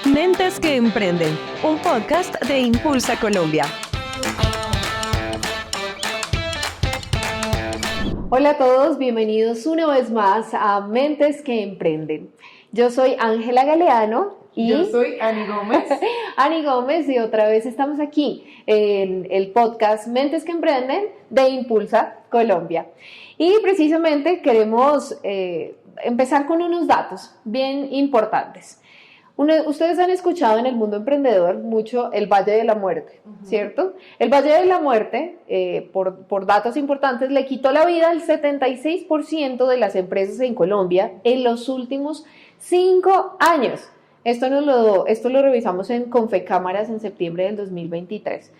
Mentes que Emprenden, un podcast de Impulsa Colombia. Hola a todos, bienvenidos una vez más a Mentes que Emprenden. Yo soy Ángela Galeano y yo soy Ani Gómez. Ani Gómez, y otra vez estamos aquí en el podcast Mentes que Emprenden de Impulsa Colombia. Y precisamente queremos empezar con unos datos bien importantes. Ustedes han escuchado en el mundo emprendedor mucho el Valle de la Muerte, ¿cierto? El Valle de la Muerte, por datos importantes, le quitó la vida al 76% de las empresas en Colombia en los últimos 5 años. Esto lo revisamos en Confecámaras en septiembre del 2023.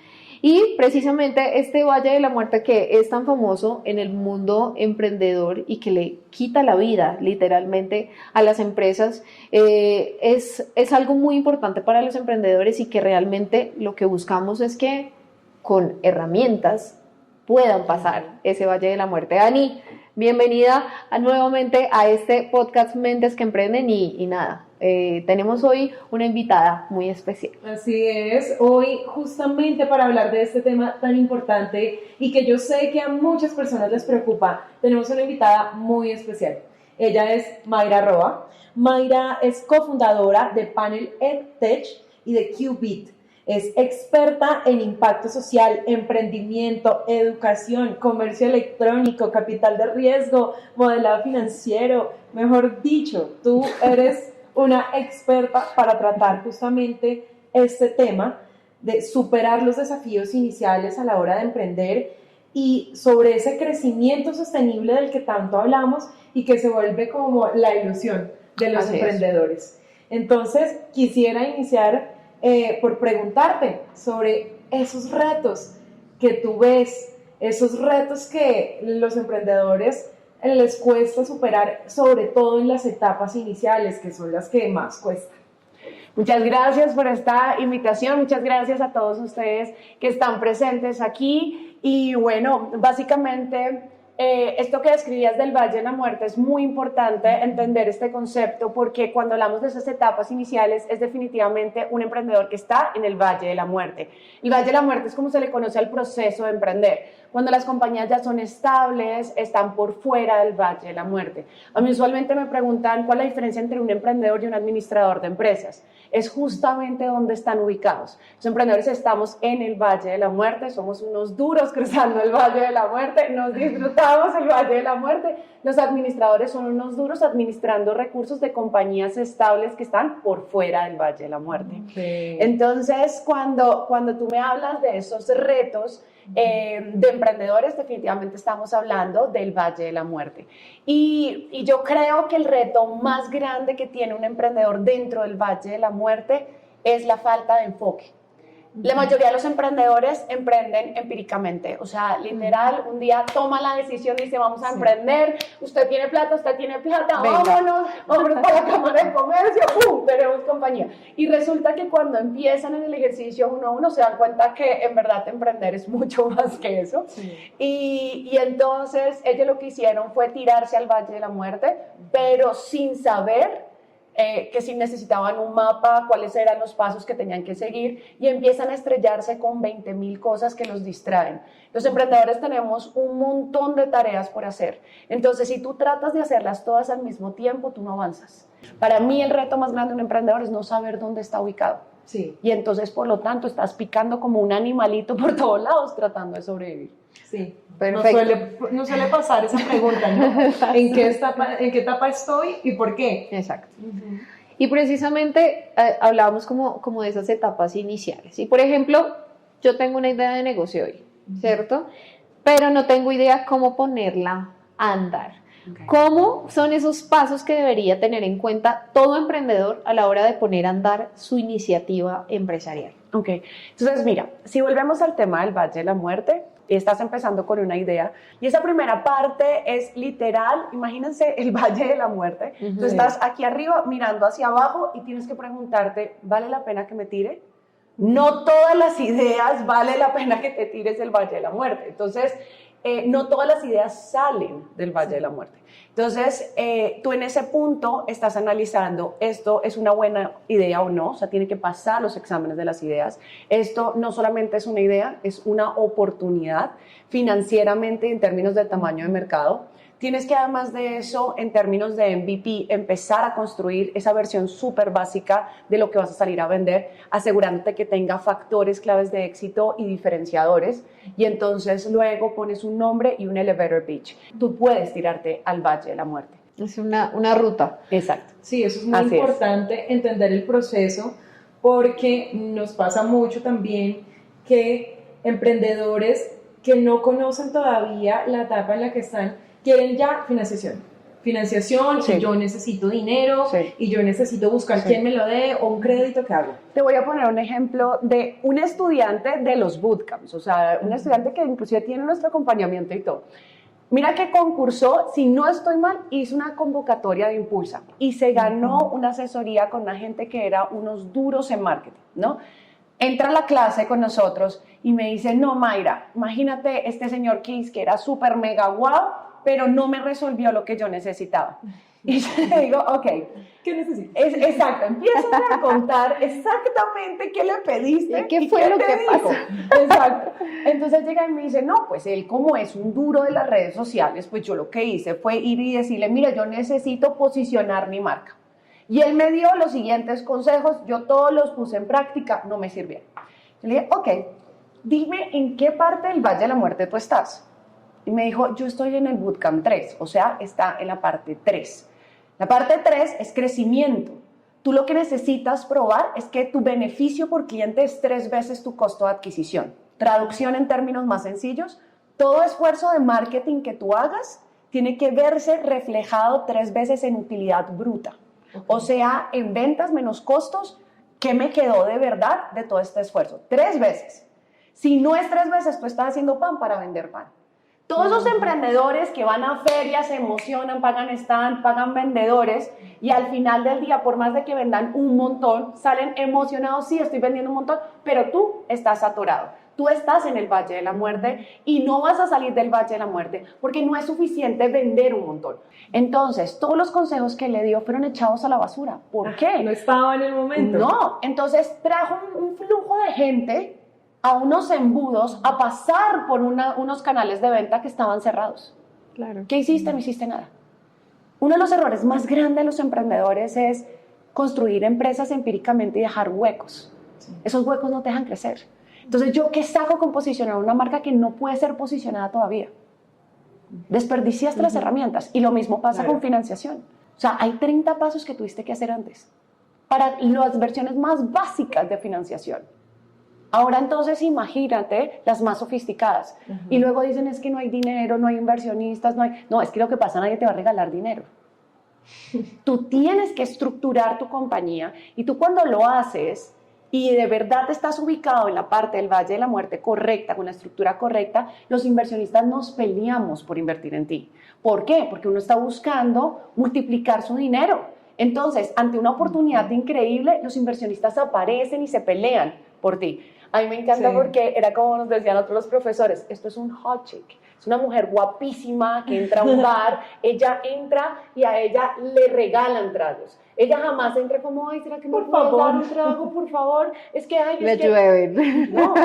Y precisamente este Valle de la Muerte, que es tan famoso en el mundo emprendedor y que le quita la vida literalmente a las empresas, es algo muy importante para los emprendedores, y que realmente lo que buscamos es que con herramientas puedan pasar ese Valle de la Muerte. Ani, bienvenida nuevamente a este podcast Mentes que Emprenden y nada. Tenemos hoy una invitada muy especial. Así es, hoy justamente para hablar de este tema tan importante y que yo sé que a muchas personas les preocupa, tenemos una invitada muy especial. Ella es Mayra Roa. Mayra es cofundadora de Panel EdTech y de Qubit. Es experta en impacto social, emprendimiento, educación, comercio electrónico, capital de riesgo, modelado financiero. Mejor dicho, tú eres una experta para tratar justamente este tema de superar los desafíos iniciales a la hora de emprender y sobre ese crecimiento sostenible del que tanto hablamos y que se vuelve como la ilusión de los emprendedores. Entonces, quisiera iniciar por preguntarte sobre esos retos que tú ves, esos retos que los emprendedores les cuesta superar, sobre todo en las etapas iniciales, que son las que más cuestan. Muchas gracias por esta invitación, muchas gracias a todos ustedes que están presentes aquí. Y bueno, básicamente esto que describías del Valle de la Muerte es muy importante entender este concepto, porque cuando hablamos de esas etapas iniciales es definitivamente un emprendedor que está en el Valle de la Muerte. El Valle de la Muerte es como se le conoce al proceso de emprender. Cuando las compañías ya son estables, están por fuera del Valle de la Muerte. A mí usualmente me preguntan cuál es la diferencia entre un emprendedor y un administrador de empresas. Es justamente donde están ubicados. Los emprendedores estamos en el Valle de la Muerte, somos unos duros cruzando el Valle de la Muerte, nos disfrutamos el Valle de la Muerte. Los administradores son unos duros administrando recursos de compañías estables que están por fuera del Valle de la Muerte. Okay. Entonces, cuando tú me hablas de esos retos, de emprendedores, definitivamente estamos hablando del Valle de la Muerte. Y yo creo que el reto más grande que tiene un emprendedor dentro del Valle de la Muerte es la falta de enfoque. La mayoría de los emprendedores emprenden empíricamente, o sea, literal, un día toma la decisión y dice, vamos a emprender, usted tiene plata, vámonos para la Cámara de Comercio, ¡pum!, tenemos compañía. Y resulta que cuando empiezan en el ejercicio uno a uno se dan cuenta que en verdad emprender es mucho más que eso. Sí. Y entonces ellos lo que hicieron fue tirarse al Valle de la Muerte, pero sin saber que si necesitaban un mapa, cuáles eran los pasos que tenían que seguir, y empiezan a estrellarse con 20,000 cosas que los distraen. Los emprendedores tenemos un montón de tareas por hacer, entonces si tú tratas de hacerlas todas al mismo tiempo, tú no avanzas. Para mí el reto más grande de un emprendedor es no saber dónde está ubicado. Sí. Y entonces por lo tanto estás picando como un animalito por todos lados tratando de sobrevivir. Sí, perfecto. No suele pasar esa pregunta, ¿no? ¿En qué etapa estoy y por qué? Exacto. Y precisamente hablábamos como de esas etapas iniciales. Y por ejemplo, yo tengo una idea de negocio hoy, ¿cierto? Pero no tengo idea cómo ponerla a andar. Okay. ¿Cómo son esos pasos que debería tener en cuenta todo emprendedor a la hora de poner a andar su iniciativa empresarial? Ok, entonces mira, si volvemos al tema del Valle de la Muerte, estás empezando con una idea y esa primera parte es literal, imagínense el Valle de la Muerte. Tú estás aquí arriba mirando hacia abajo y tienes que preguntarte, ¿vale la pena que me tire? No todas las ideas vale la pena que te tires del Valle de la Muerte. Entonces, no todas las ideas salen del Valle de la Muerte. Entonces, tú en ese punto estás analizando, esto es una buena idea o no, o sea, tiene que pasar los exámenes de las ideas. Esto no solamente es una idea, es una oportunidad financieramente en términos de tamaño de mercado. Tienes que, además de eso, en términos de MVP, empezar a construir esa versión súper básica de lo que vas a salir a vender, asegurándote que tenga factores claves de éxito y diferenciadores. Y entonces luego pones un nombre y un elevator pitch. Tú puedes tirarte al Valle de la Muerte. Es una ruta. Exacto. Sí, eso es muy Así importante, entender el proceso, porque nos pasa mucho también que emprendedores que no conocen todavía la etapa en la que están, quieren ya financiación, Sí. y yo necesito dinero, Sí. y yo necesito buscar Sí. quién me lo dé, o un crédito que hago. Te voy a poner un ejemplo de un estudiante de los bootcamps, o sea, un estudiante que inclusive tiene nuestro acompañamiento y todo. Mira que concursó, si no estoy mal, hizo una convocatoria de Impulsa y se ganó una asesoría con una gente que era unos duros en marketing, ¿no? Entra a la clase con nosotros y me dice, no, Mayra, imagínate este señor Kiss que era súper mega guau, pero no me resolvió lo que yo necesitaba. Y yo le digo, ok, ¿Qué necesito? exacto, empiezas a contar exactamente qué le pediste. ¿Qué y fue lo te que dijo. Exacto. Entonces llega y me dice, no, pues él como es un duro de las redes sociales, pues yo lo que hice fue ir y decirle, mira, yo necesito posicionar mi marca. Y él me dio los siguientes consejos, yo todos los puse en práctica, no me sirvieron. Yo le dije, ok, dime en qué parte del Valle de la Muerte tú estás. Y me dijo, yo estoy en el Bootcamp 3, o sea, está en la parte 3. La parte 3 es crecimiento. Tú lo que necesitas probar es que tu beneficio por cliente es 3 veces tu costo de adquisición. Traducción en términos más sencillos, todo esfuerzo de marketing que tú hagas tiene que verse reflejado 3 veces en utilidad bruta. Okay. O sea, en ventas menos costos, ¿qué me quedó de verdad de todo este esfuerzo? 3 veces. Si no es 3 veces, tú estás haciendo pan para vender pan. Todos esos emprendedores que van a ferias, se emocionan, pagan stand, pagan vendedores y al final del día, por más de que vendan un montón, salen emocionados, sí, estoy vendiendo un montón, pero tú estás atorado. Tú estás en el Valle de la Muerte y no vas a salir del Valle de la Muerte porque no es suficiente vender un montón. Entonces, todos los consejos que le dio fueron echados a la basura. ¿Por qué? No estaba en el momento. No, entonces trajo un flujo de gente a unos embudos a pasar por unos canales de venta que estaban cerrados. Claro. ¿Qué hiciste? No hiciste nada. Uno de los errores más grandes de los emprendedores es construir empresas empíricamente y dejar huecos. Sí. Esos huecos no te dejan crecer. Entonces, ¿yo qué saco con posicionar una marca que no puede ser posicionada todavía? Desperdiciaste las herramientas. Y lo mismo pasa con financiación. O sea, hay 30 pasos que tuviste que hacer antes para las versiones más básicas de financiación. Ahora entonces imagínate las más sofisticadas. Y luego dicen es que no hay dinero, no hay inversionistas, no, es que lo que pasa, nadie te va a regalar dinero. Tú tienes que estructurar tu compañía y tú cuando lo haces y de verdad estás ubicado en la parte del Valle de la Muerte correcta, con la estructura correcta, los inversionistas nos peleamos por invertir en ti. ¿Por qué? Porque uno está buscando multiplicar su dinero. Entonces, ante una oportunidad increíble, los inversionistas aparecen y se pelean por ti. A mí me encanta porque era como nos decían otros los profesores, esto es un hot chick, es una mujer guapísima que entra a un bar, ella entra y a ella le regalan tragos. Ella jamás entra como, ay, ¿será que me puedes dar un trago, por favor? Es que, ay, le llueven. No,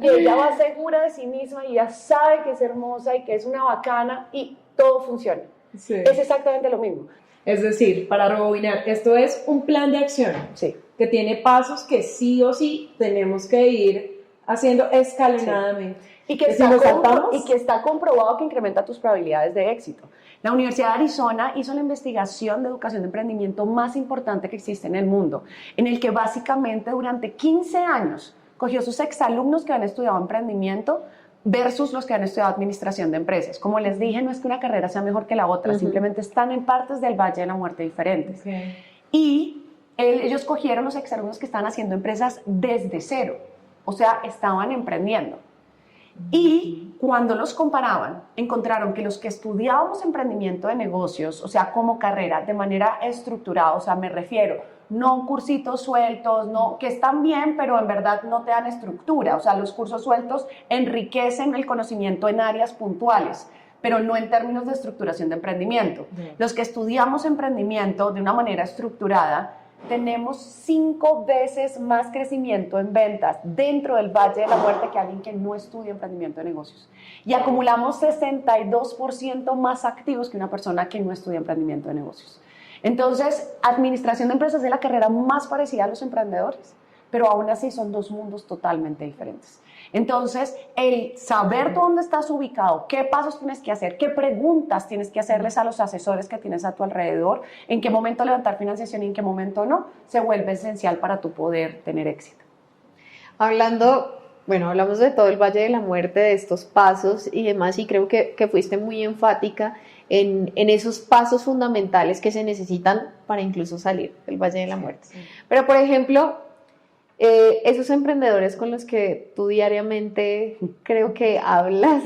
y ella va segura de sí misma y ella sabe que es hermosa y que es una bacana y todo funciona. Sí. Es exactamente lo mismo. Es decir, para rebobinar, esto es un plan de acción. Sí. Que tiene pasos que sí o sí tenemos que ir haciendo escalonadamente. Sí. Y que está comprobado que incrementa tus probabilidades de éxito. La Universidad de Arizona hizo la investigación de educación de emprendimiento más importante que existe en el mundo, en el que básicamente durante 15 años cogió sus exalumnos que han estudiado emprendimiento versus los que han estudiado administración de empresas. Como les dije, no es que una carrera sea mejor que la otra, simplemente están en partes del Valle de la Muerte diferentes. Okay. Y ellos cogieron los exalumnos que estaban haciendo empresas desde cero, o sea, estaban emprendiendo. Y cuando los comparaban, encontraron que los que estudiábamos emprendimiento de negocios, o sea, como carrera, de manera estructurada, o sea, me refiero, no cursitos sueltos, no, que están bien, pero en verdad no te dan estructura, o sea, los cursos sueltos enriquecen el conocimiento en áreas puntuales, pero no en términos de estructuración de emprendimiento. Los que estudiamos emprendimiento de una manera estructurada, tenemos 5 veces más crecimiento en ventas dentro del Valle de la Muerte que alguien que no estudia emprendimiento de negocios. Y acumulamos 62% más activos que una persona que no estudia emprendimiento de negocios. Entonces, administración de empresas es la carrera más parecida a los emprendedores, pero aún así son 2 mundos totalmente diferentes. Entonces, el saber dónde estás ubicado, qué pasos tienes que hacer, qué preguntas tienes que hacerles a los asesores que tienes a tu alrededor, en qué momento levantar financiación y en qué momento no, se vuelve esencial para tu poder tener éxito. Hablamos de todo el Valle de la Muerte, de estos pasos y demás, y creo que fuiste muy enfática en esos pasos fundamentales que se necesitan para incluso salir del Valle de la Muerte. Sí. Pero, por ejemplo, esos emprendedores con los que tú diariamente creo que hablas,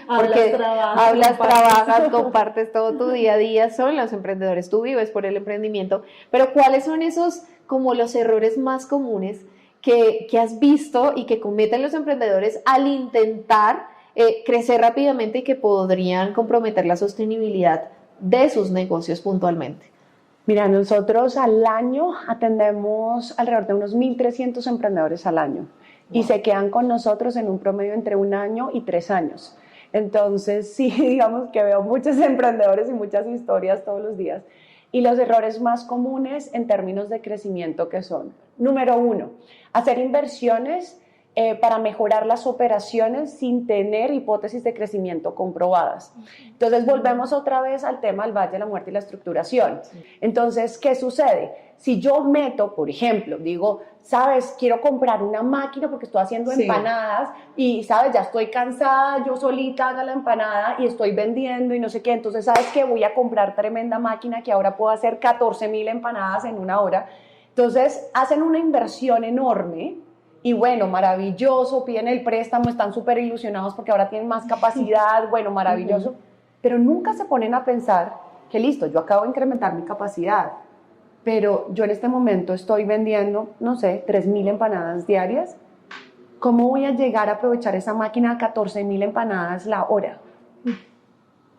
porque trabajas, compartes todo tu día a día, son los emprendedores, tú vives por el emprendimiento, pero ¿cuáles son esos como los errores más comunes que has visto y que cometen los emprendedores al intentar crecer rápidamente y que podrían comprometer la sostenibilidad de sus negocios puntualmente? Mira, nosotros al año atendemos alrededor de unos 1.300 emprendedores al año. Y se quedan con nosotros en un promedio entre 1 año y 3 años. Entonces, sí, digamos que veo muchos emprendedores y muchas historias todos los días. Y los errores más comunes en términos de crecimiento que son: número 1, hacer inversiones para mejorar las operaciones sin tener hipótesis de crecimiento comprobadas. Entonces volvemos otra vez al tema del Valle de la Muerte y la estructuración. Entonces, ¿qué sucede? Si yo meto, por ejemplo, digo, sabes, quiero comprar una máquina porque estoy haciendo empanadas y, sabes, ya estoy cansada, yo solita hago la empanada y estoy vendiendo y no sé qué, entonces, ¿sabes qué? Voy a comprar tremenda máquina que ahora puedo hacer 14,000 empanadas en 1 hora. Entonces, hacen una inversión enorme. Y bueno, maravilloso, piden el préstamo, están súper ilusionados porque ahora tienen más capacidad, bueno, maravilloso. Pero nunca se ponen a pensar que listo, yo acabo de incrementar mi capacidad, pero yo en este momento estoy vendiendo, no sé, 3,000 empanadas diarias. ¿Cómo voy a llegar a aprovechar esa máquina a 14,000 empanadas la hora?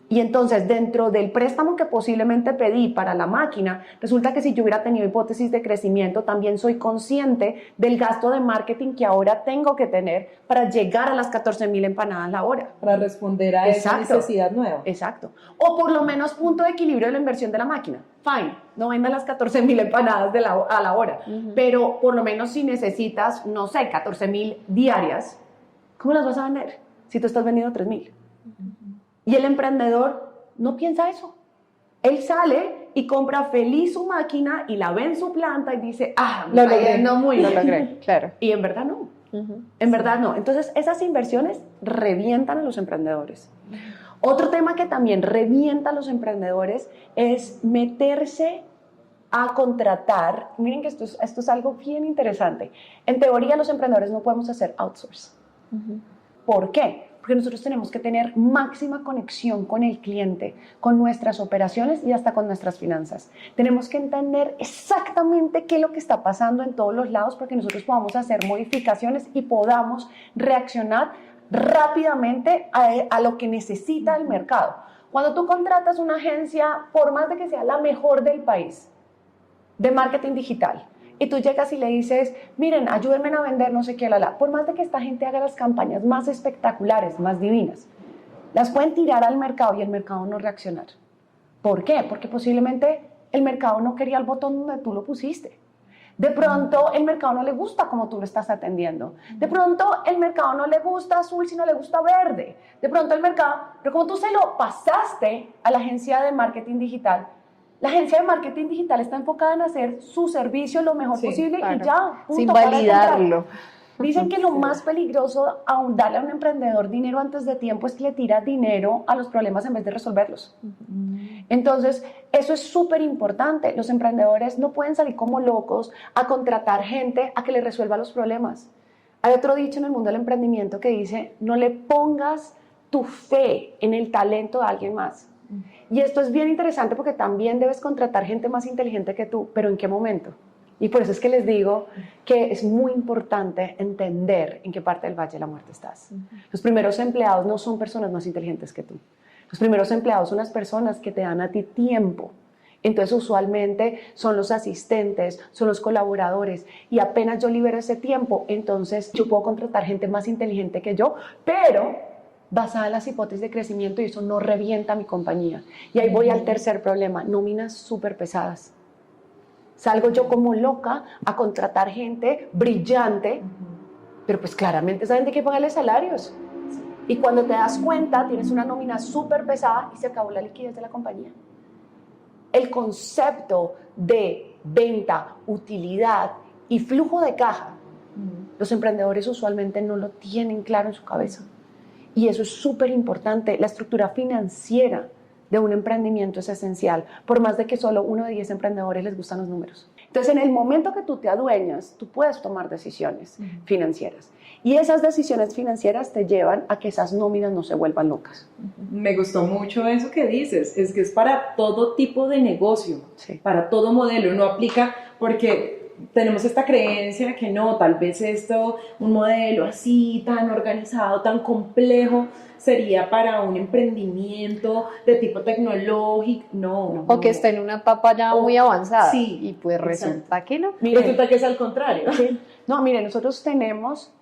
Y entonces, dentro del préstamo que posiblemente pedí para la máquina, resulta que si yo hubiera tenido hipótesis de crecimiento, también soy consciente del gasto de marketing que ahora tengo que tener para llegar a las 14,000 empanadas la hora. Para responder a esa necesidad nueva. Exacto. O por lo menos punto de equilibrio de la inversión de la máquina. Fine, no vendan las 14,000 empanadas a la hora, pero por lo menos si necesitas, no sé, 14,000 diarias, ¿cómo las vas a vender si tú estás vendiendo 3,000? Y el emprendedor no piensa eso. Él sale y compra feliz su máquina y la ve en su planta y dice, lo logré, claro. Y en verdad no. En verdad no. Entonces, esas inversiones revientan a los emprendedores. Otro tema que también revienta a los emprendedores es meterse a contratar. Miren que esto es algo bien interesante. En teoría, los emprendedores no podemos hacer outsource. ¿Por qué? Porque nosotros tenemos que tener máxima conexión con el cliente, con nuestras operaciones y hasta con nuestras finanzas. Tenemos que entender exactamente qué es lo que está pasando en todos los lados para que nosotros podamos hacer modificaciones y podamos reaccionar rápidamente a lo que necesita el mercado. Cuando tú contratas una agencia, por más de que sea la mejor del país, de marketing digital, y tú llegas y le dices, miren, ayúdenme a vender no sé qué, por más de que esta gente haga las campañas más espectaculares, más divinas, las pueden tirar al mercado y el mercado no reaccionar. ¿Por qué? Porque posiblemente el mercado no quería el botón donde tú lo pusiste. De pronto el mercado no le gusta como tú lo estás atendiendo. De pronto el mercado no le gusta azul, sino le gusta verde. De pronto el mercado, pero como tú se lo pasaste a la agencia de marketing digital, la agencia de marketing digital está enfocada en hacer su servicio lo mejor posible, claro, y ya, punto, sin validarlo. Dicen que lo más peligroso a darle a un emprendedor dinero antes de tiempo es que le tira dinero a los problemas en vez de resolverlos. Entonces, eso es súper importante. Los emprendedores no pueden salir como locos a contratar gente a que le resuelva los problemas. Hay otro dicho en el mundo del emprendimiento que dice, no le pongas tu fe en el talento de alguien más. Y esto es bien interesante porque también debes contratar gente más inteligente que tú, pero ¿en qué momento? Y por eso es que les digo que es muy importante entender en qué parte del Valle de la Muerte estás. Los primeros empleados no son personas más inteligentes que tú. Los primeros empleados son las personas que te dan a ti tiempo. Entonces usualmente son los asistentes, son los colaboradores y apenas yo libero ese tiempo, entonces yo puedo contratar gente más inteligente que yo, pero basada en las hipótesis de crecimiento y eso no revienta mi compañía. Y ahí voy al tercer problema, nóminas súper pesadas. Salgo yo como loca a contratar gente brillante, pero pues claramente esa gente hay que pagarle salarios. Y cuando te das cuenta, tienes una nómina súper pesada y se acabó la liquidez de la compañía. El concepto de venta, utilidad y flujo de caja, los emprendedores usualmente no lo tienen claro en su cabeza. Y eso es súper importante. La estructura financiera de un emprendimiento es esencial, por más de que solo 1 de 10 emprendedores les gustan los números. Entonces, en el momento que tú te adueñas, tú puedes tomar decisiones financieras. Y esas decisiones financieras te llevan a que esas nóminas no se vuelvan locas. Me gustó mucho eso que dices, es que es para todo tipo de negocio, para todo modelo, no aplica porque tenemos esta creencia que no, tal vez un modelo así, tan organizado, tan complejo, sería para un emprendimiento de tipo tecnológico, no. O que esté en una etapa ya muy avanzada. Sí, y pues resulta que no. Miren, resulta que es al contrario. Sí. No, miren, nosotros tenemos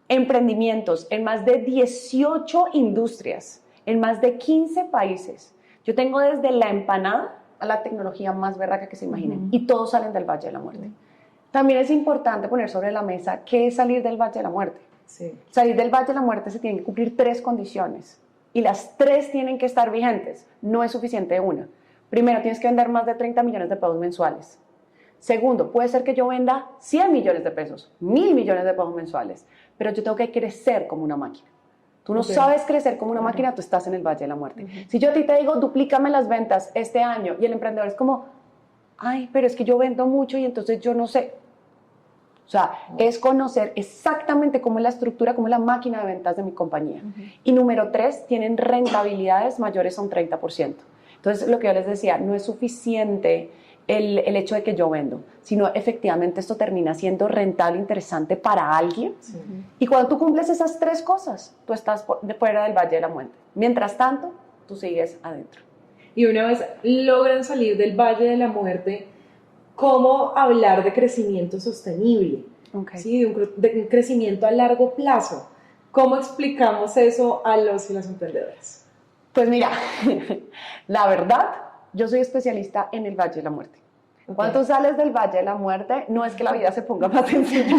emprendimientos en más de 18 industrias, en más de 15 países. Yo tengo desde la empanada a la tecnología más berraca que se imaginen, y todos salen del Valle de la Muerte. También es importante poner sobre la mesa qué es salir del Valle de la Muerte. Sí. Salir del Valle de la Muerte se tienen que cumplir 3 condiciones y las 3 tienen que estar vigentes. No es suficiente una. Primero, tienes que vender más de 30 millones de pesos mensuales. Segundo, puede ser que yo venda 100 millones de pesos, 1.000 millones de pesos mensuales, pero yo tengo que crecer como una máquina. Tú no sabes crecer como una máquina, tú estás en el Valle de la Muerte. Si yo a ti te digo, duplícame las ventas este año, y el emprendedor es como, ay, pero es que yo vendo mucho y entonces yo no sé. O sea, es conocer exactamente cómo es la estructura, cómo es la máquina de ventas de mi compañía. Y número 3, tienen rentabilidades mayores a un 30%. Entonces, lo que yo les decía, no es suficiente el hecho de que yo vendo, sino efectivamente esto termina siendo rentable, interesante para alguien. Sí. Y cuando tú cumples esas 3 cosas, tú estás fuera del Valle de la Muerte. Mientras tanto, tú sigues adentro. Y una vez logran salir del Valle de la Muerte, ¿cómo hablar de crecimiento sostenible? Okay. ¿Sí? De un crecimiento a largo plazo. ¿Cómo explicamos eso a los y las emprendedores? Pues mira, la verdad, yo soy especialista en el Valle de la Muerte. Okay. Cuando tú sales del Valle de la Muerte, no es que la vida se ponga más sencilla.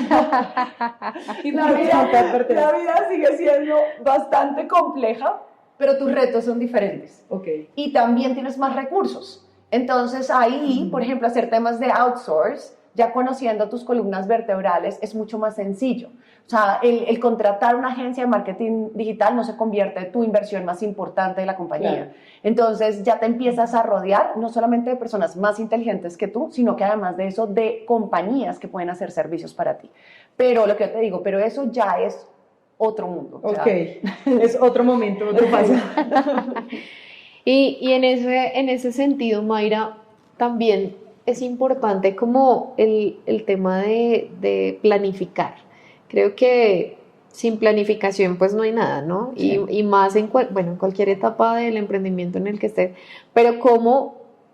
la vida sigue siendo bastante compleja, pero tus retos son diferentes. Okay. Y también tienes más recursos. Entonces ahí, por ejemplo, hacer temas de outsource, ya conociendo tus columnas vertebrales, es mucho más sencillo. O sea, el contratar una agencia de marketing digital no se convierte en tu inversión más importante de la compañía. Claro. Entonces ya te empiezas a rodear no solamente de personas más inteligentes que tú, sino que además de eso, de compañías que pueden hacer servicios para ti. Pero lo que yo te digo, pero eso ya es otro mundo. Ok, es otro momento, otro paso. Y en ese sentido, Mayra, también es importante como el tema de planificar. Creo que sin planificación pues no hay nada, ¿no? Sí. Y más en cualquier etapa del emprendimiento en el que estés. Pero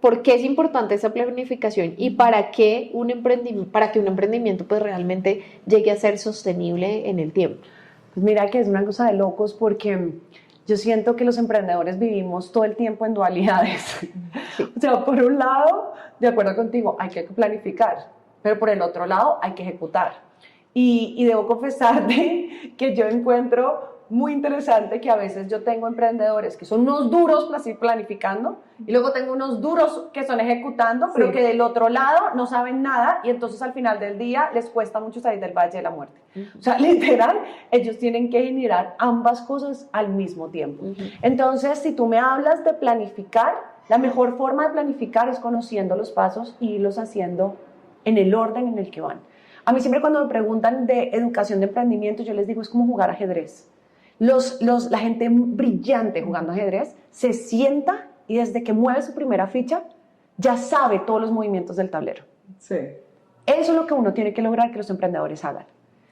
¿por qué es importante esa planificación? Y para que un emprendimiento pues realmente llegue a ser sostenible en el tiempo. Pues mira que es una cosa de locos porque yo siento que los emprendedores vivimos todo el tiempo en dualidades. Sí. O sea, por un lado, de acuerdo contigo, hay que planificar, pero por el otro lado hay que ejecutar. Y debo confesarte que yo encuentro muy interesante que a veces yo tengo emprendedores que son unos duros planificando y luego tengo unos duros que son ejecutando, pero que del otro lado no saben nada y entonces al final del día les cuesta mucho salir del Valle de la Muerte. O sea, literal, ellos tienen que generar ambas cosas al mismo tiempo. Entonces, si tú me hablas de planificar, la mejor forma de planificar es conociendo los pasos y irlos haciendo en el orden en el que van. A mí siempre cuando me preguntan de educación de emprendimiento, yo les digo, es como jugar ajedrez. La gente brillante jugando ajedrez se sienta y desde que mueve su primera ficha, ya sabe todos los movimientos del tablero. Sí. Eso es lo que uno tiene que lograr que los emprendedores hagan.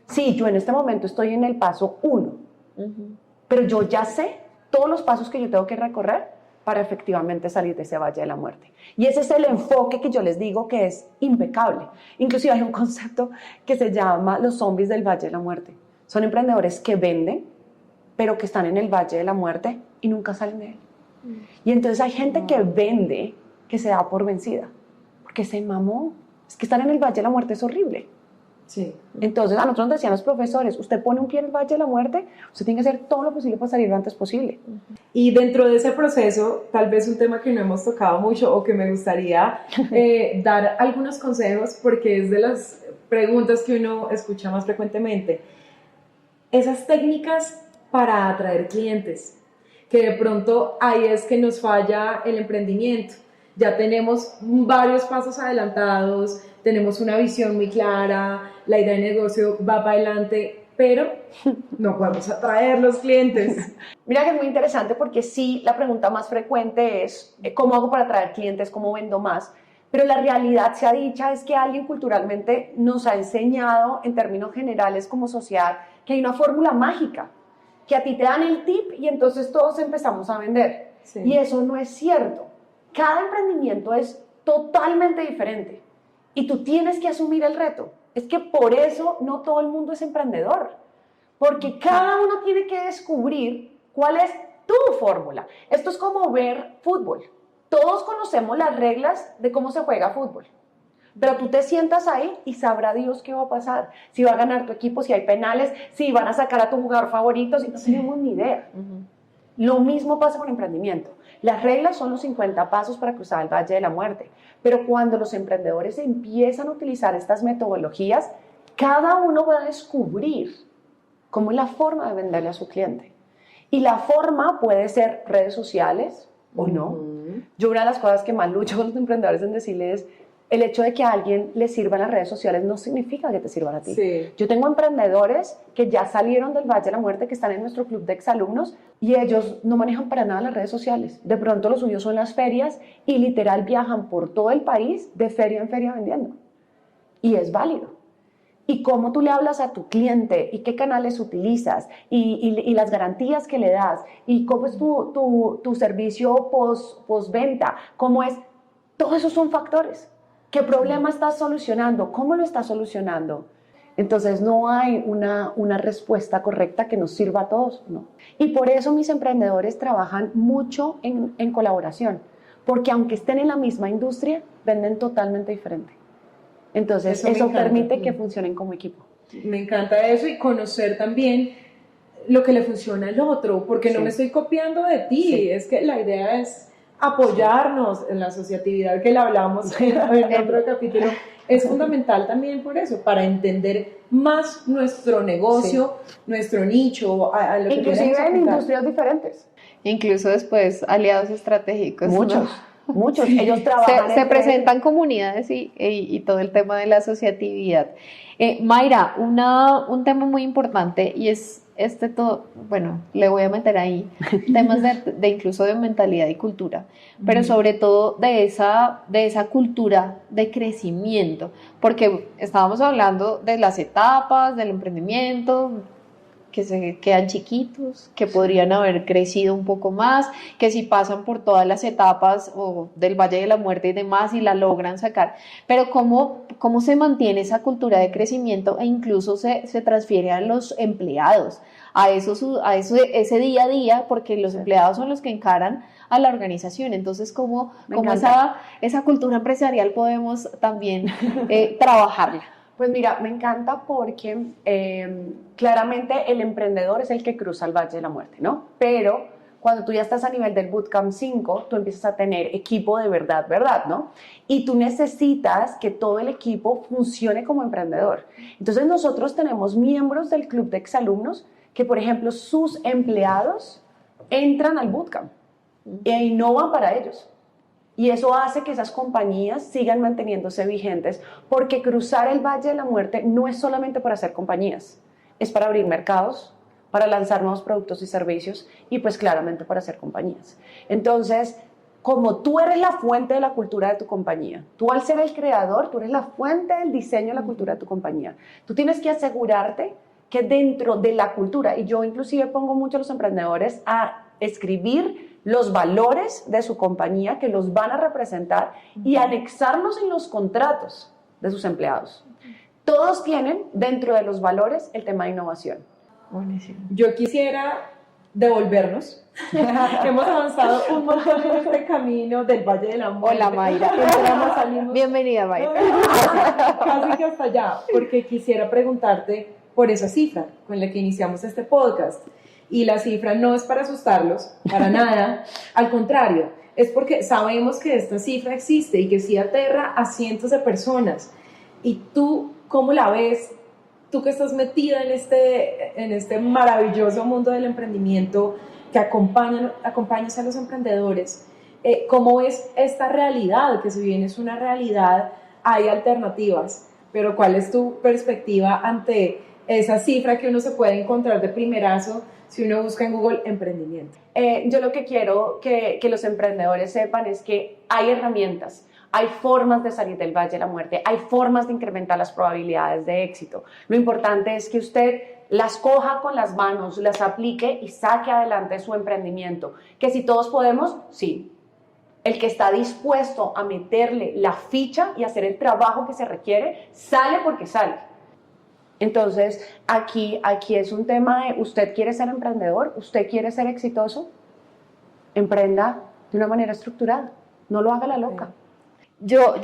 Sí, yo en este momento estoy en el paso 1, pero yo ya sé todos los pasos que yo tengo que recorrer para efectivamente salir de ese valle de la muerte. Y ese es el enfoque que yo les digo que es impecable. Inclusive hay un concepto que se llama los zombies del valle de la muerte. Son emprendedores que venden, pero que están en el valle de la muerte y nunca salen de él. Y entonces hay gente que vende, que se da por vencida, porque se mamó. Es que estar en el valle de la muerte es horrible. Sí. Entonces a nosotros nos decían los profesores, usted pone un pie en el valle de la muerte, usted tiene que hacer todo lo posible para salir lo antes posible. Y dentro de ese proceso, tal vez un tema que no hemos tocado mucho o que me gustaría dar algunos consejos, porque es de las preguntas que uno escucha más frecuentemente. Esas técnicas para atraer clientes, que de pronto ahí es que nos falla el emprendimiento. Ya tenemos varios pasos adelantados, tenemos una visión muy clara, la idea de negocio va para adelante, pero no podemos atraer los clientes. Mira que es muy interesante porque sí, la pregunta más frecuente es ¿cómo hago para atraer clientes? ¿Cómo vendo más? Pero la realidad sea dicha es que alguien culturalmente nos ha enseñado en términos generales como sociedad que hay una fórmula mágica, que a ti te dan el tip y entonces todos empezamos a vender. Sí. Y eso no es cierto. Cada emprendimiento es totalmente diferente y tú tienes que asumir el reto. Es que por eso no todo el mundo es emprendedor, porque cada uno tiene que descubrir cuál es tu fórmula. Esto es como ver fútbol. Todos conocemos las reglas de cómo se juega fútbol, pero tú te sientas ahí y sabrá Dios qué va a pasar, si va a ganar tu equipo, si hay penales, si van a sacar a tu jugador favorito, si no tenemos ni idea. Lo mismo pasa con emprendimiento. Las reglas son los 50 pasos para cruzar el valle de la muerte, pero cuando los emprendedores empiezan a utilizar estas metodologías, cada uno va a descubrir cómo es la forma de venderle a su cliente. Y la forma puede ser redes sociales o no. Yo una de las cosas que más lucho con los emprendedores en decirles es el hecho de que a alguien le sirvan las redes sociales no significa que te sirvan a ti. Sí. Yo tengo emprendedores que ya salieron del Valle de la Muerte, que están en nuestro club de exalumnos y ellos no manejan para nada las redes sociales. De pronto lo suyo son las ferias y literal viajan por todo el país de feria en feria vendiendo. Y es válido. Y cómo tú le hablas a tu cliente y qué canales utilizas y las garantías que le das y cómo es tu servicio postventa, cómo es, todos esos son factores. ¿Qué problema estás solucionando? ¿Cómo lo estás solucionando? Entonces no hay una respuesta correcta que nos sirva a todos, ¿no? Y por eso mis emprendedores trabajan mucho en colaboración, porque aunque estén en la misma industria, venden totalmente diferente. Entonces eso permite que funcionen como equipo. Me encanta eso y conocer también lo que le funciona al otro, porque no me estoy copiando de ti, es que la idea es apoyarnos en la asociatividad que le hablamos en otro capítulo. Es fundamental también por eso, para entender más nuestro negocio, nuestro nicho, a lo que inclusive en industrias diferentes. Incluso después aliados estratégicos. Muchos. ¿no? Muchos, ellos trabajan. Se presentan comunidades y todo el tema de la asociatividad. Mayra, un tema muy importante y es todo, bueno, le voy a meter ahí temas de incluso de mentalidad y cultura, pero sobre todo de esa cultura de crecimiento, porque estábamos hablando de las etapas del emprendimiento, que se quedan chiquitos, que podrían haber crecido un poco más, que si pasan por todas las etapas o del Valle de la Muerte y demás y la logran sacar, pero cómo se mantiene esa cultura de crecimiento e incluso se transfiere a los empleados, a ese día a día, porque los empleados son los que encaran a la organización. Entonces, ¿cómo esa cultura empresarial podemos también trabajarla? Pues mira, me encanta porque claramente el emprendedor es el que cruza el Valle de la Muerte, ¿no? Pero cuando tú ya estás a nivel del Bootcamp 5, tú empiezas a tener equipo de verdad, ¿no? Y tú necesitas que todo el equipo funcione como emprendedor. Entonces nosotros tenemos miembros del club de exalumnos que, por ejemplo, sus empleados entran al Bootcamp e innovan para ellos. Y eso hace que esas compañías sigan manteniéndose vigentes, porque cruzar el Valle de la Muerte no es solamente para hacer compañías, es para abrir mercados, para lanzar nuevos productos y servicios y pues claramente para hacer compañías. Entonces, como tú eres la fuente de la cultura de tu compañía, tú al ser el creador, tú eres la fuente del diseño de la cultura de tu compañía, tú tienes que asegurarte que dentro de la cultura, y yo inclusive pongo mucho a los emprendedores a escribir los valores de su compañía que los van a representar y anexarlos en los contratos de sus empleados. Todos tienen dentro de los valores el tema de innovación. Buenísimo. Yo quisiera devolvernos. Hemos avanzado un montón en este camino del Valle de la Muerte. Hola, Mayra. Entramos, salimos. Bienvenida, Mayra. Casi que hasta allá, porque quisiera preguntarte por esa cifra con la que iniciamos este podcast. Y la cifra no es para asustarlos, para nada. Al contrario, es porque sabemos que esta cifra existe y que sí aterra a cientos de personas. ¿Y tú cómo la ves? Tú que estás metida en este maravilloso mundo del emprendimiento, que acompañas a los emprendedores, ¿cómo ves esta realidad? Que si bien es una realidad, hay alternativas, pero ¿cuál es tu perspectiva ante esa cifra que uno se puede encontrar de primerazo si uno busca en Google emprendimiento? Yo lo que quiero que los emprendedores sepan es que hay herramientas. Hay formas de salir del Valle de la Muerte, hay formas de incrementar las probabilidades de éxito. Lo importante es que usted las coja con las manos, las aplique y saque adelante su emprendimiento. Que si todos podemos, sí. El que está dispuesto a meterle la ficha y hacer el trabajo que se requiere, sale porque sale. Entonces, aquí es un tema de, ¿usted quiere ser emprendedor? ¿Usted quiere ser exitoso? Emprenda de una manera estructurada, no lo haga la loca. Yo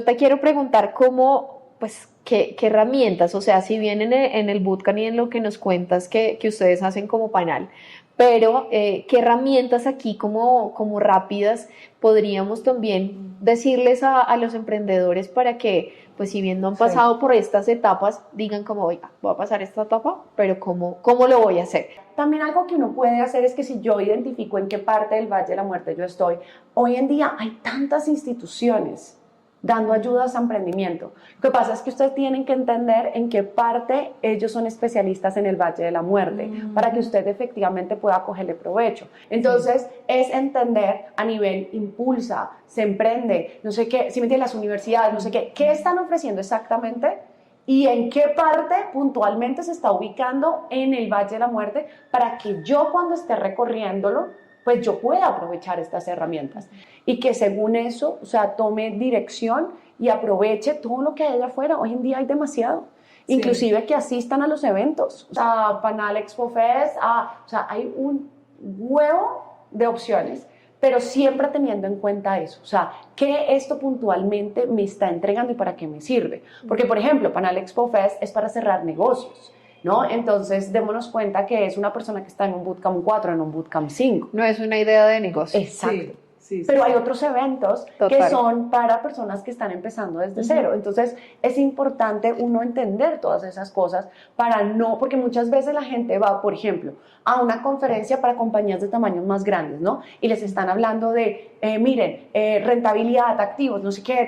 te quiero preguntar cómo, pues, qué herramientas, o sea, si bien en el bootcamp y en lo que nos cuentas que ustedes hacen como panel, pero qué herramientas aquí como rápidas podríamos también decirles a los emprendedores para que, pues si bien no han pasado por estas etapas, digan como, oiga, voy a pasar esta etapa, pero ¿cómo lo voy a hacer? También algo que uno puede hacer es que si yo identifico en qué parte del Valle de la Muerte yo estoy, hoy en día hay tantas instituciones dando ayudas a emprendimiento. Lo que pasa es que ustedes tienen que entender en qué parte ellos son especialistas en el Valle de la Muerte, para que usted efectivamente pueda cogerle provecho. Entonces, es entender a nivel Impulsa, Se Emprende, no sé qué, si me entienden, las universidades, no sé qué están ofreciendo exactamente y en qué parte puntualmente se está ubicando en el Valle de la Muerte, para que yo cuando esté recorriéndolo, pues yo pueda aprovechar estas herramientas y que según eso, o sea, tome dirección y aproveche todo lo que hay allá afuera. Hoy en día hay demasiado, sí. Inclusive que asistan a los eventos, o sea, Panal Expo Fest, o sea, hay un huevo de opciones, pero siempre teniendo en cuenta eso, o sea, qué esto puntualmente me está entregando y para qué me sirve. Porque, por ejemplo, Panal Expo Fest es para cerrar negocios, ¿no? Entonces, démonos cuenta que es una persona que está en un bootcamp 4, en un bootcamp 5. No es una idea de negocio. Exacto. Sí. Pero hay otros eventos Total. que son para personas que están empezando desde cero. Entonces, es importante uno entender todas esas cosas para no, porque muchas veces la gente va, por ejemplo, a una conferencia para compañías de tamaños más grandes, ¿no? Y les están hablando de, miren, rentabilidad, activos, no sé qué,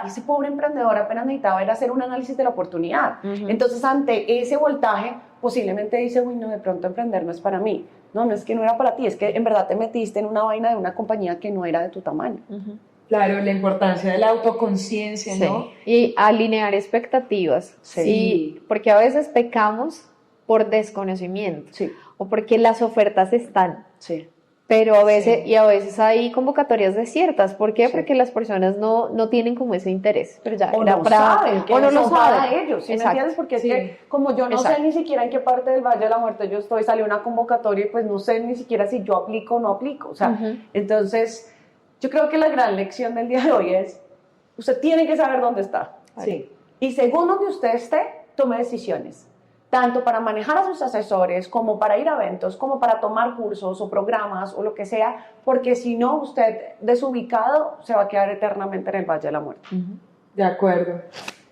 Y ese pobre emprendedor apenas necesitaba era hacer un análisis de la oportunidad. Entonces, ante ese voltaje, posiblemente dice, uy, no, de pronto emprender no es para mí. No es que no era para ti, es que en verdad te metiste en una vaina de una compañía que no era de tu tamaño. Claro, la importancia de la autoconciencia, Sí. ¿no? Y alinear expectativas. Sí. Porque a veces pecamos por desconocimiento. Sí. O porque las ofertas están. Sí. Pero a veces, Sí. y a veces hay convocatorias desiertas. ¿Por qué? Sí. Porque las personas no tienen como ese interés. Pero ya O era no para, saben que o no lo son para saben. ellos, ¿sí me Exacto. entiendes? Porque Sí. es que como yo no Exacto. sé ni siquiera en qué parte del Valle de la Muerte yo estoy, salió una convocatoria y pues no sé ni siquiera si yo aplico o no aplico. O sea, entonces yo creo que la gran lección del día de hoy es, usted tiene que saber dónde está. Sí. Y según donde usted esté, tome decisiones. Tanto para manejar a sus asesores, como para ir a eventos, como para tomar cursos o programas o lo que sea, porque si no, usted desubicado se va a quedar eternamente en el Valle de la Muerte. De acuerdo.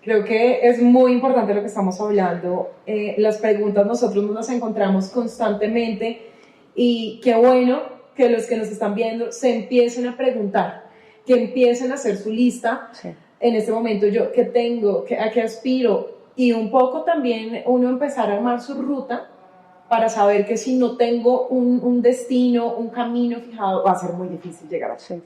Creo que es muy importante lo que estamos hablando. Las preguntas nosotros nos las encontramos constantemente y qué bueno que los que nos están viendo se empiecen a preguntar que empiecen a hacer su lista. Sí. En este momento yo qué tengo, a qué aspiro, y un poco también uno empezar a armar su ruta para saber que si no tengo un destino, un camino fijado, va a ser muy difícil llegar a Sí.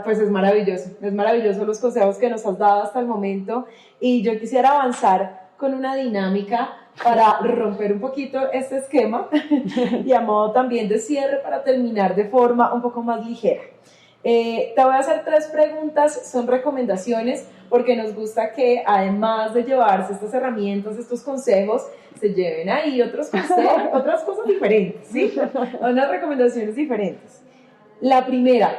Pues es maravilloso los consejos que nos has dado hasta el momento, y yo quisiera avanzar con una dinámica para romper un poquito este esquema y a modo también de cierre para terminar de forma un poco más ligera. Te voy a hacer 3 preguntas, son recomendaciones, porque nos gusta que además de llevarse estas herramientas, estos consejos, se lleven ahí otros consejos, otras cosas diferentes, ¿sí? Unas recomendaciones diferentes. La primera,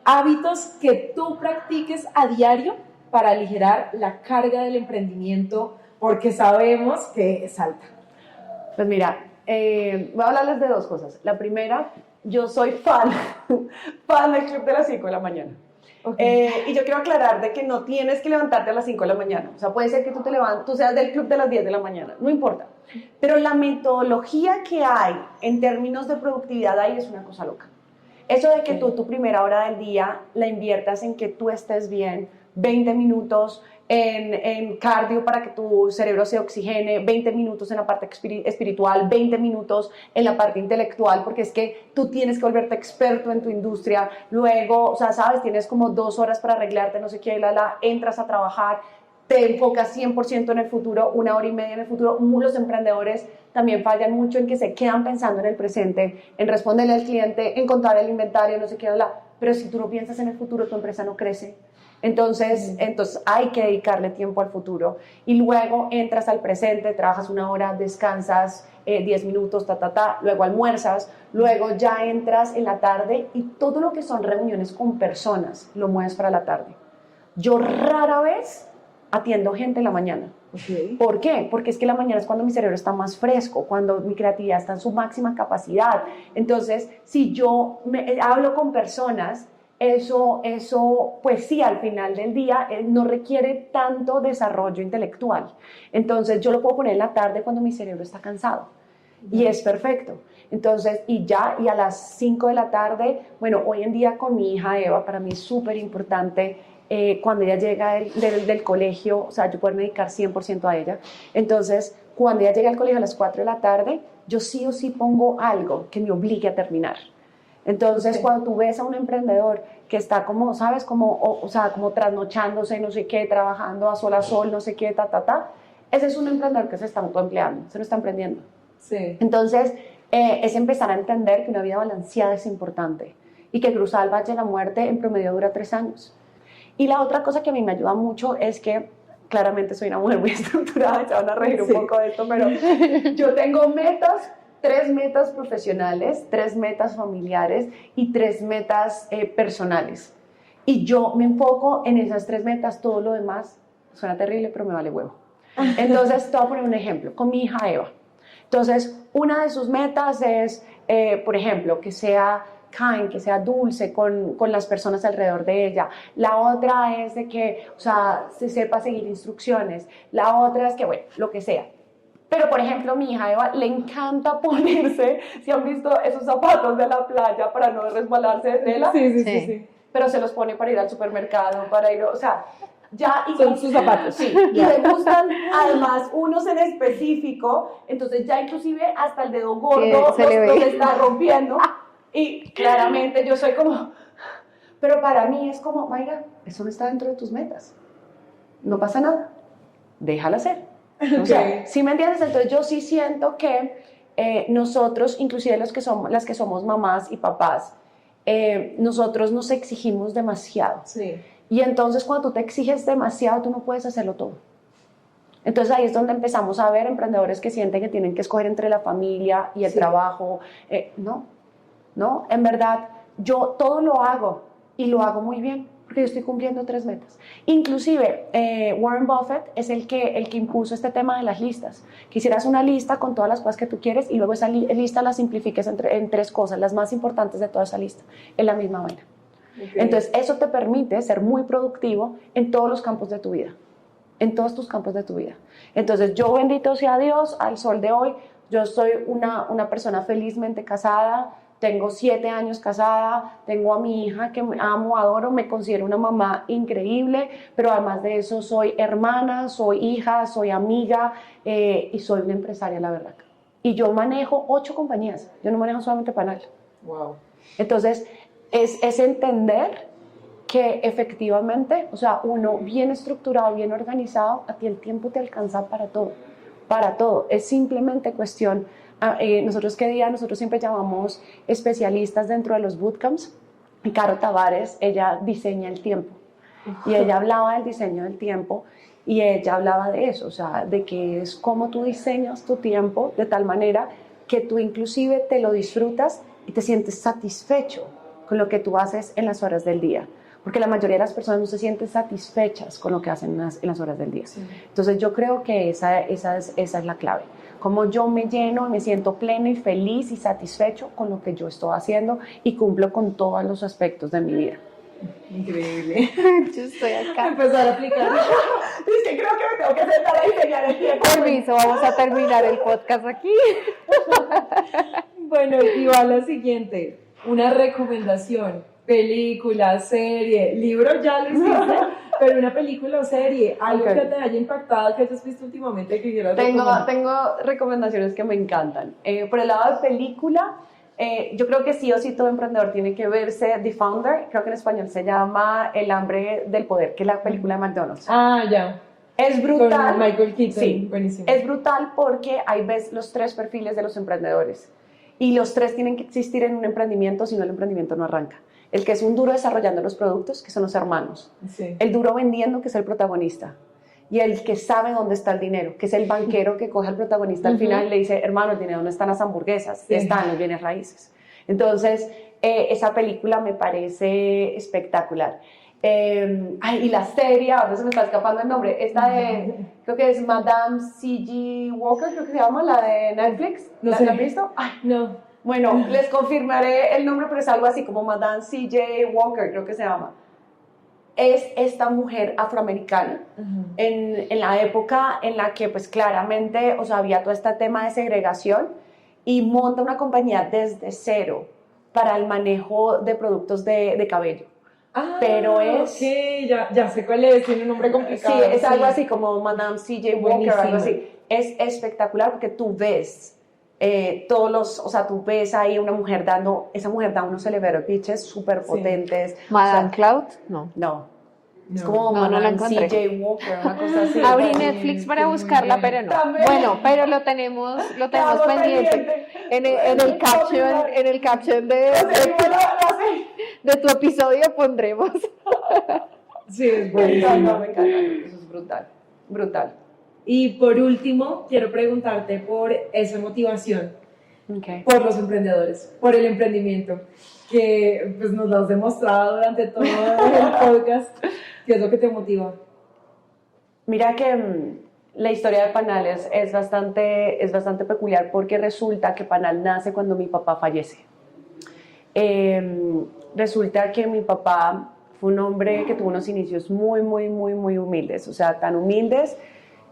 hábitos que tú practiques a diario para aligerar la carga del emprendimiento, porque sabemos que es alta. Pues mira, voy a hablarles de 2 cosas. La primera, yo soy fan del club de las 5 de la mañana. Okay. Y yo quiero aclarar de que no tienes que levantarte a las 5 de la mañana. O sea, puede ser que tú seas del club de las 10 de la mañana, no importa. Pero la metodología que hay en términos de productividad ahí es una cosa loca. Eso de que tú tu primera hora del día la inviertas en que tú estés bien, 20 minutos en cardio para que tu cerebro se oxigene, 20 minutos en la parte espiritual, 20 minutos en la parte intelectual, porque es que tú tienes que volverte experto en tu industria. Luego, o sea, sabes, tienes como 2 horas para arreglarte, no sé qué, entras a trabajar, te enfocas 100% en el futuro, 1 hora y media en el futuro. Los emprendedores también fallan mucho en que se quedan pensando en el presente, en responderle al cliente, en contar el inventario, no sé qué, pero si tú no piensas en el futuro, tu empresa no crece. Entonces hay que dedicarle tiempo al futuro, y luego entras al presente, trabajas 1 hora, descansas 10 minutos, luego almuerzas, luego ya entras en la tarde, y todo lo que son reuniones con personas lo mueves para la tarde. Yo rara vez atiendo gente en la mañana. Okay. ¿Por qué? Porque es que la mañana es cuando mi cerebro está más fresco, cuando mi creatividad está en su máxima capacidad. Entonces, si yo hablo con personas, eso, pues sí, al final del día no requiere tanto desarrollo intelectual. Entonces, yo lo puedo poner en la tarde cuando mi cerebro está cansado. Y es perfecto. Entonces, y a las 5 de la tarde, bueno, hoy en día con mi hija Eva, para mí es súper importante cuando ella llega del colegio, o sea, yo poderme dedicar 100% a ella. Entonces, cuando ella llega al colegio a las 4 de la tarde, yo sí o sí pongo algo que me obligue a terminar. Entonces, cuando tú ves a un emprendedor que está como, ¿sabes? Como trasnochándose, no sé qué, trabajando a sol, no sé qué, ese es un emprendedor que se está autoempleando, se lo está emprendiendo. Sí. Entonces, es empezar a entender que una vida balanceada es importante, y que cruzar el Valle de la Muerte en promedio dura 3 años. Y la otra cosa que a mí me ayuda mucho es que, claramente soy una mujer muy estructurada, se van a reír un poco de esto, pero yo tengo 3 metas profesionales, 3 metas familiares y 3 metas personales. Y yo me enfoco en esas 3 metas, todo lo demás suena terrible, pero me vale huevo. Entonces, te voy a poner un ejemplo, con mi hija Eva. Entonces, una de sus metas es, por ejemplo, que sea kind, que sea dulce con las personas alrededor de ella. La otra es de que, o sea, se sepa seguir instrucciones. La otra es que, bueno, lo que sea. Pero, por ejemplo, mi hija Eva le encanta ponerse, si han visto esos zapatos de la playa para no resbalarse de tela, Sí. pero se los pone para ir al supermercado, para ir, o sea, ya... Son sus zapatos. Sí, y le gustan además unos en específico, entonces ya inclusive hasta el dedo gordo se le ve. los está rompiendo, y claramente yo soy como... Pero para mí es como, Mayra, eso no está dentro de tus metas, no pasa nada, déjala hacer. O sea, ¿sí me entiendes? Entonces yo sí siento que nosotros, inclusive las que somos mamás y papás, nosotros nos exigimos demasiado. Sí. Y entonces cuando tú te exiges demasiado, tú no puedes hacerlo todo. Entonces ahí es donde empezamos a ver emprendedores que sienten que tienen que escoger entre la familia y el trabajo. No, en verdad, yo todo lo hago, y lo hago muy bien, porque yo estoy cumpliendo 3 metas. Inclusive, Warren Buffett es el que impuso este tema de las listas. Quisieras una lista con todas las cosas que tú quieres, y luego esa lista la simplifiques en 3 cosas, las más importantes de toda esa lista, en la misma vaina. Okay. Entonces, eso te permite ser muy productivo en todos los campos de tu vida, en todos tus campos de tu vida. Entonces, yo, bendito sea Dios, al sol de hoy, yo soy una persona felizmente casada, tengo 7 años casada, tengo a mi hija que amo, adoro, me considero una mamá increíble, pero además de eso soy hermana, soy hija, soy amiga y soy una empresaria, la verdad. Y yo manejo 8 compañías, yo no manejo solamente Panal. Wow. Entonces, es entender que efectivamente, o sea, uno bien estructurado, bien organizado, a ti el tiempo te alcanza para todo, para todo. Es simplemente cuestión, nosotros siempre llamamos especialistas dentro de los bootcamps. Caro Tavares, ella diseña el tiempo y ella hablaba del diseño del tiempo y ella hablaba de eso, o sea, de que es cómo tú diseñas tu tiempo de tal manera que tú inclusive te lo disfrutas y te sientes satisfecho con lo que tú haces en las horas del día. Porque la mayoría de las personas no se sienten satisfechas con lo que hacen en las horas del día. Sí. Entonces yo creo que esa es la clave. Como yo me lleno, me siento pleno y feliz y satisfecho con lo que yo estoy haciendo y cumplo con todos los aspectos de mi vida. Increíble. Yo estoy acá. Empezar a aplicar. Es que creo que me tengo que sentar a diseñar el tiempo. Permiso, vamos a terminar el podcast aquí. Bueno, y va la siguiente. Una recomendación. Película, serie, libro ya lo hiciste, pero una película o serie, algo que te haya impactado, que hayas visto últimamente que quieras recomendar. Tengo recomendaciones que me encantan. Por el lado de película, yo creo que sí o sí todo emprendedor tiene que verse The Founder, creo que en español se llama El hambre del poder, que es la película de McDonald's. Ah, ya. Es brutal. Con Michael Keaton. Sí, buenísimo. Es brutal porque ahí ves los 3 perfiles de los emprendedores y los 3 tienen que existir en un emprendimiento, si no el emprendimiento no arranca. El que es un duro desarrollando los productos, que son los hermanos. Sí. El duro vendiendo, que es el protagonista. Y el que sabe dónde está el dinero, que es el banquero que coge al protagonista al final y le dice, hermano, el dinero no está en las hamburguesas, está en los bienes raíces. Entonces, esa película me parece espectacular. Y la serie, ahora se me está escapando el nombre, esta de, creo que es Madame C.G. Walker, creo que se llama, la de Netflix. No ¿La sé. has visto? Ay, no. Bueno, les confirmaré el nombre, pero es algo así como Madame C.J. Walker, creo que se llama. Es esta mujer afroamericana en la época en la que pues claramente, o sea, había todo este tema de segregación y monta una compañía desde cero para el manejo de productos de cabello. Ah, pero es... ok, ya sé cuál es, tiene un nombre complicado. Sí, es algo así como Madame C.J. Walker, algo así. Es espectacular porque tú ves... o sea, tú ves ahí una mujer esa mujer da unos elevator pitches súper potentes. Madame o sea, Cloud, no. No. Es como no la Madame encontré. C.J. Walker, una cosa así. Abrí Netflix para buscarla, pero no. También. Bueno, pero lo tenemos pendiente. En el caption de tu episodio pondremos. Sí, es buenísimo. Me encanta, eso es brutal, brutal. Y por último, quiero preguntarte por esa motivación, por los emprendedores, por el emprendimiento, que pues, nos lo has demostrado durante todo el podcast. ¿Qué es lo que te motiva? Mira que la historia de Panal es bastante peculiar porque resulta que Panal nace cuando mi papá fallece. Resulta que mi papá fue un hombre que tuvo unos inicios muy humildes, o sea, tan humildes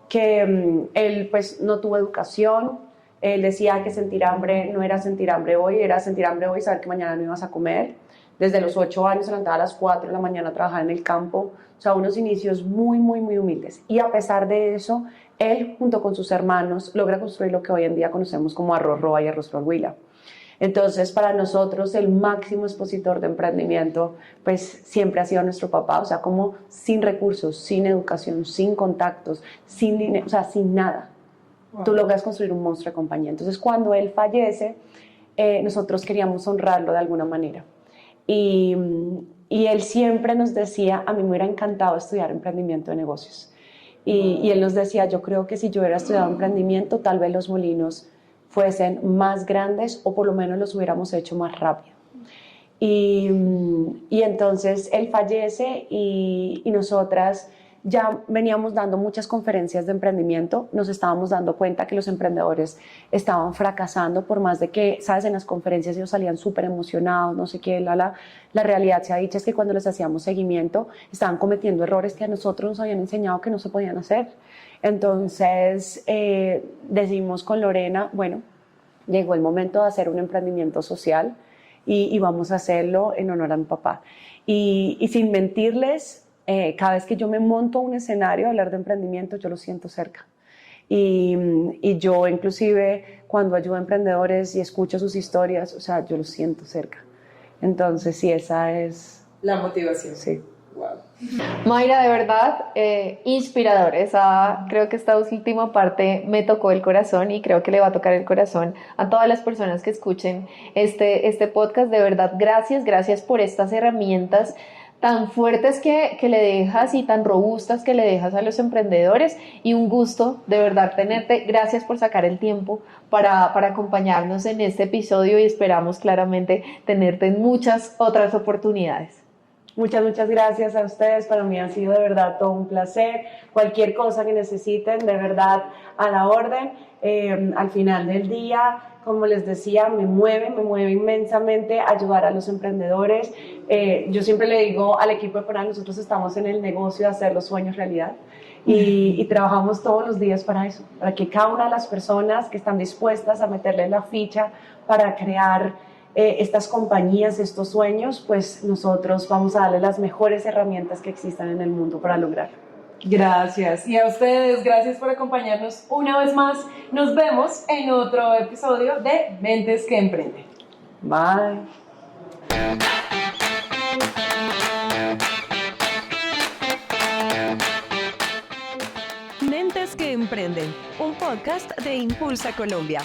que él pues no tuvo educación. Él decía que sentir hambre no era sentir hambre hoy, era sentir hambre hoy y saber que mañana no ibas a comer. Desde los 8 años se levantaba a las 4 de la mañana a trabajar en el campo, o sea, unos inicios muy humildes. Y a pesar de eso, él junto con sus hermanos logra construir lo que hoy en día conocemos como Arroz Roa y Arroz Huila. Entonces, para nosotros, el máximo expositor de emprendimiento, pues siempre ha sido nuestro papá, o sea, como sin recursos, sin educación, sin contactos, sin dinero, o sea, sin nada. Wow. Tú logras construir un monstruo de compañía. Entonces, cuando él fallece, nosotros queríamos honrarlo de alguna manera. Y él siempre nos decía, a mí me hubiera encantado estudiar emprendimiento de negocios. Y él nos decía, yo creo que si yo hubiera estudiado emprendimiento, tal vez los molinos fuesen más grandes o por lo menos los hubiéramos hecho más rápido. Y entonces él fallece y nosotras ya veníamos dando muchas conferencias de emprendimiento, nos estábamos dando cuenta que los emprendedores estaban fracasando por más de que, sabes, en las conferencias ellos salían súper emocionados, no sé qué, la realidad se ha dicho es que cuando les hacíamos seguimiento estaban cometiendo errores que a nosotros nos habían enseñado que no se podían hacer. Entonces decidimos con Lorena, bueno, llegó el momento de hacer un emprendimiento social y vamos a hacerlo en honor a mi papá. Y sin mentirles, cada vez que yo me monto a un escenario a hablar de emprendimiento, yo lo siento cerca. Y yo inclusive cuando ayudo a emprendedores y escucho sus historias, o sea, yo lo siento cerca. Entonces, sí, esa es... La motivación. Sí. Wow. Mayra, de verdad, inspirador. Creo que esta última parte me tocó el corazón y creo que le va a tocar el corazón a todas las personas que escuchen este podcast. De verdad, gracias por estas herramientas tan fuertes que le dejas y tan robustas que le dejas a los emprendedores, y un gusto de verdad tenerte. Gracias por sacar el tiempo para acompañarnos en este episodio y esperamos claramente tenerte en muchas otras oportunidades. Muchas gracias a ustedes. Para mí ha sido de verdad todo un placer. Cualquier cosa que necesiten, de verdad, a la orden. Al final del día, como les decía, me mueve inmensamente ayudar a los emprendedores. Yo siempre le digo al equipo de Coral, nosotros estamos en el negocio de hacer los sueños realidad y trabajamos todos los días para eso, para que cada una de las personas que están dispuestas a meterle la ficha para crear estas compañías, estos sueños, pues nosotros vamos a darle las mejores herramientas que existan en el mundo para lograrlo. Gracias. Y a ustedes, gracias por acompañarnos una vez más. Nos vemos en otro episodio de Mentes que Emprenden. Bye. Mentes que Emprenden, un podcast de Impulsa Colombia.